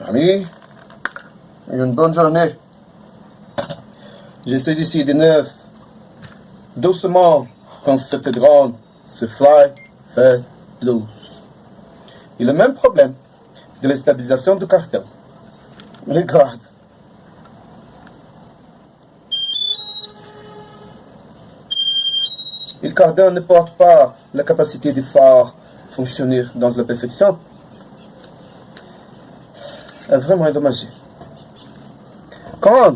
Ami, une bonne journée. Je suis ici de neuf. Doucement, quand cette drone se fait loose. Il a le même problème de la stabilisation du carton. Regarde. Le cardan ne porte pas la capacité de faire fonctionner dans la perfection. Est vraiment endommagé. Quand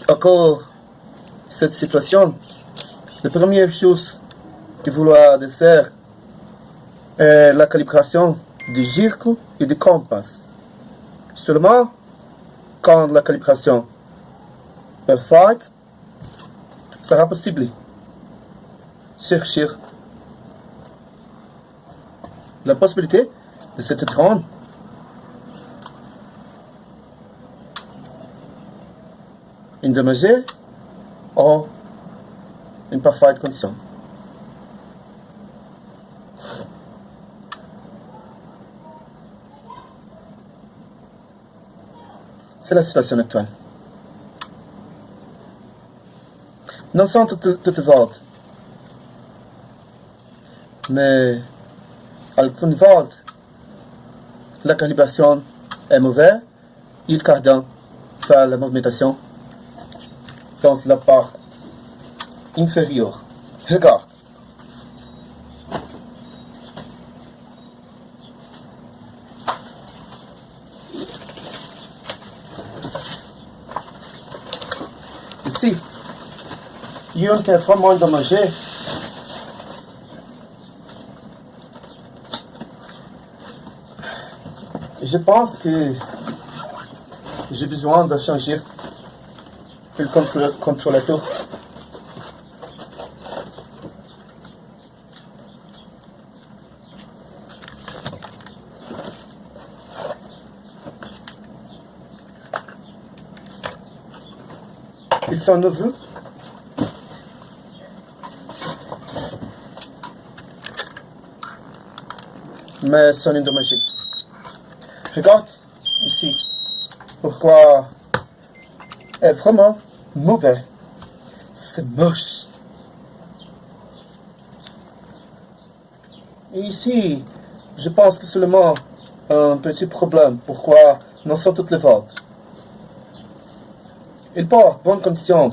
occure cette situation, la première chose qu'il vouloir de faire est la calibration du gyro et du compas. Seulement quand la calibration est parfaite, sera possible chercher la possibilité de cette drone endommagée en une parfaite condition. C'est la situation actuelle. Non sans toute volte, mais à une volte, la calibration est mauvaise, et le cardan fait la movimentation dans la part inférieure. Regarde. Ici, il y a une qui est vraiment endommagée. Je pense que j'ai besoin de changer le contrôleur. Ils sont nouveaux. Mais sont endommagés. Regarde ici. Pourquoi est vraiment mauvais. C'est moche. Et ici, je pense que seulement un petit problème. Pourquoi non sont toutes les ventes. Il porte bonnes conditions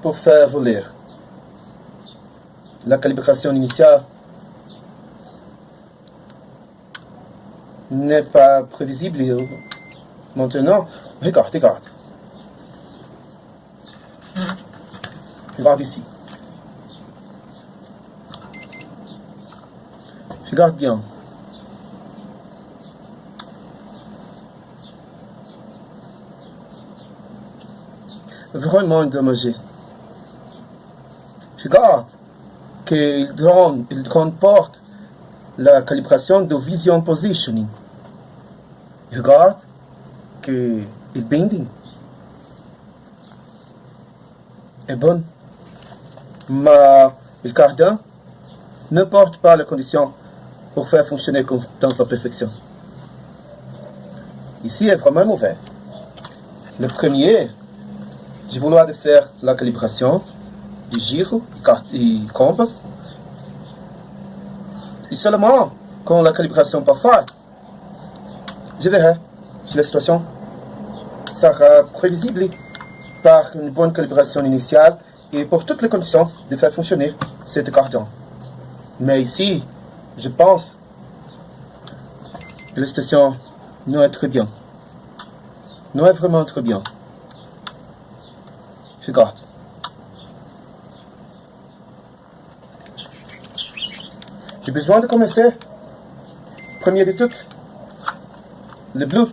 pour faire voler. La calibration initiale n'est pas prévisible maintenant. Regarde. Regarde ici. Regarde bien. Vraiment endommagé. Regarde qu'il comporte la calibration de vision positioning. Regarde que le bending est bon. Mais le cardan ne porte pas les conditions pour faire fonctionner dans la perfection. Ici est vraiment mauvais. Le premier, je voulais faire la calibration du gyro et compas. Et seulement quand la calibration est parfaite, je verrai si la situation sera prévisible par une bonne calibration initiale et pour toutes les conditions de faire fonctionner cette cardan. Mais ici, je pense que la station non est très bien. Non est vraiment très bien. Regarde. J'ai besoin de commencer. Premier de tout, le bleu.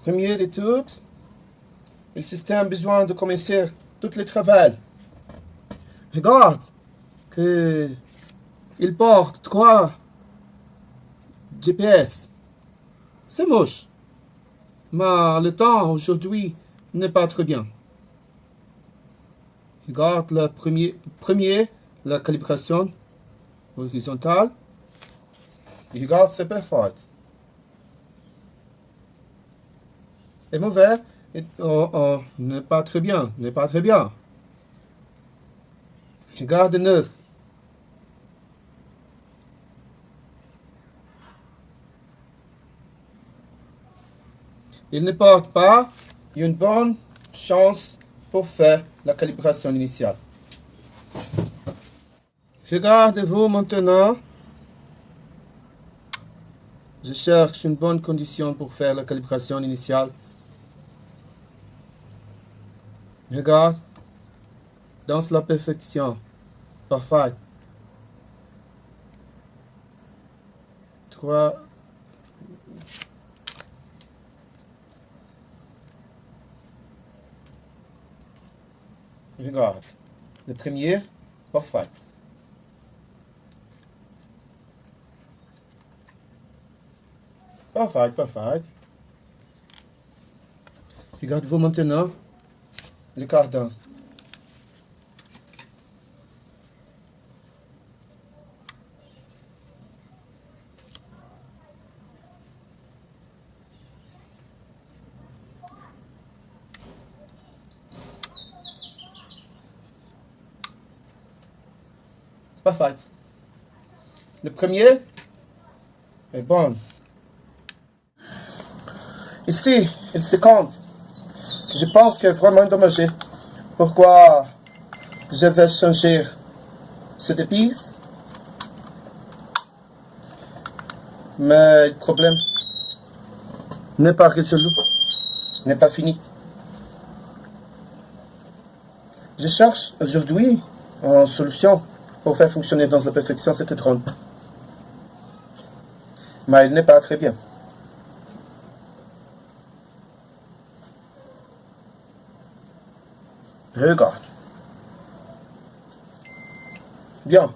Premier de tout, le système a besoin de commencer tout le travail. Regarde que il porte 3 GPS. C'est moche. Mais le temps aujourd'hui n'est pas très bien. Regarde la première la calibration horizontale. Et regarde, c'est parfait. Et mauvais, n'est pas très bien, n'est pas très bien. Regarde neuf. Il ne porte pas une bonne chance pour faire la calibration initiale. Regardez-vous maintenant. Je cherche une bonne condition pour faire la calibration initiale. Regarde. Dans la perfection. Parfait. 3. Regarde. Le premier, parfait. Parfait, parfait. Regardez-vous maintenant le cardan. Parfait. Le premier est bon. Ici, il se compte. Je pense que vraiment endommagé. Pourquoi je vais changer cette épice? Mais le problème n'est pas résolu, n'est pas fini. Je cherche aujourd'hui une solution pour faire fonctionner dans la perfection cette drone. Mais il n'est pas très bien. Regarde. Bien.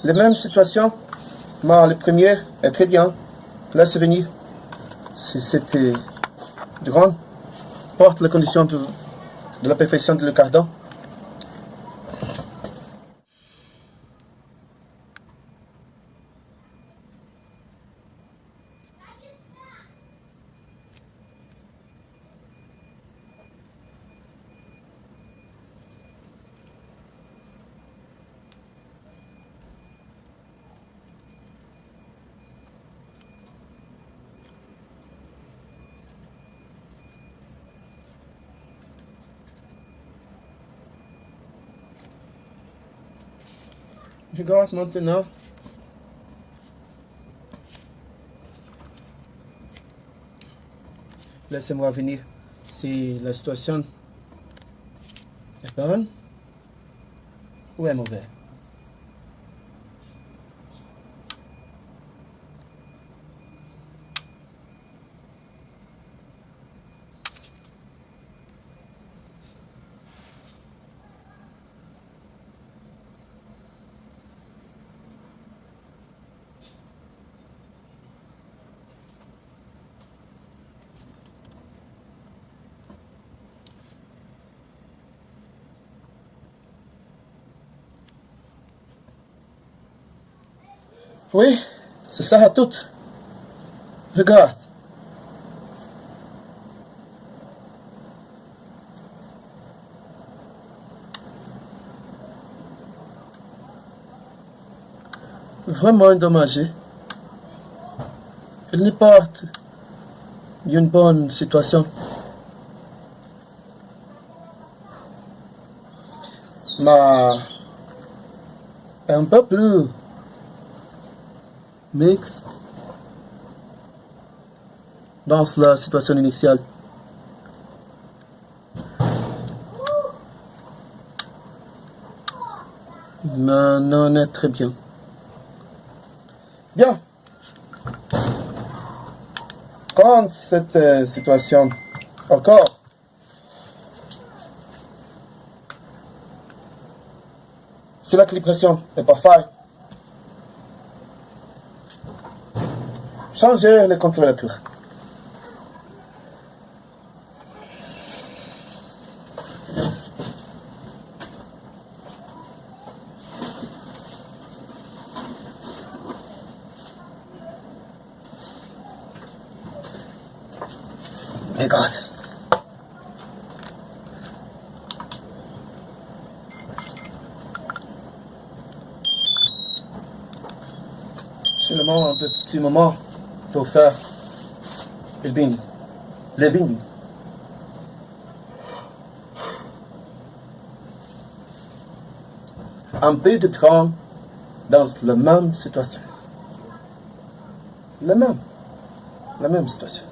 La même situation, mais le premier est très bien. Laisse venir. Si c'était drone, porte la condition de la perfection de le cardan. Regarde maintenant. Laissez-moi venir si la situation est bonne ou est mauvaise. Oui, c'est ça à tout. Regarde. Vraiment endommagé. Il n'est pas une bonne situation. Mais un peu plus mix dans la situation initiale. Mais non est très bien. Bien. Quand cette situation encore Si la calibration n'est pas faite, changez le contrôlateur. Regarde. Seulement un petit moment pour faire le bing. Le bing. Un peu de temps dans la même situation. La même situation.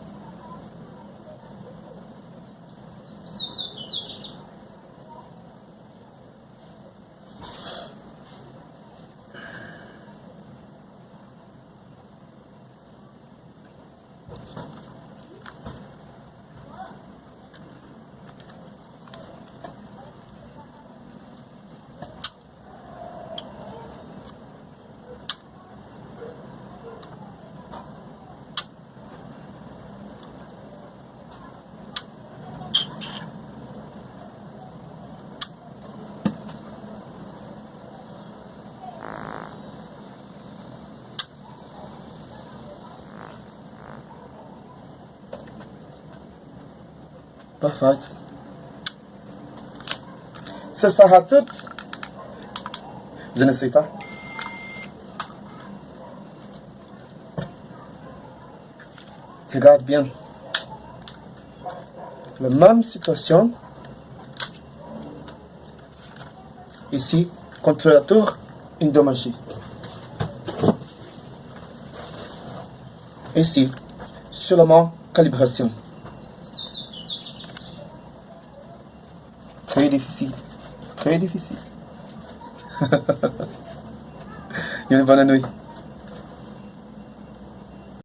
Parfait. Ce sera tout. Je ne sais pas. Regarde bien. La même situation. Ici, contrôlateur endommagé. Ici, seulement calibration. Très difficile. Très difficile. Une bonne nuit.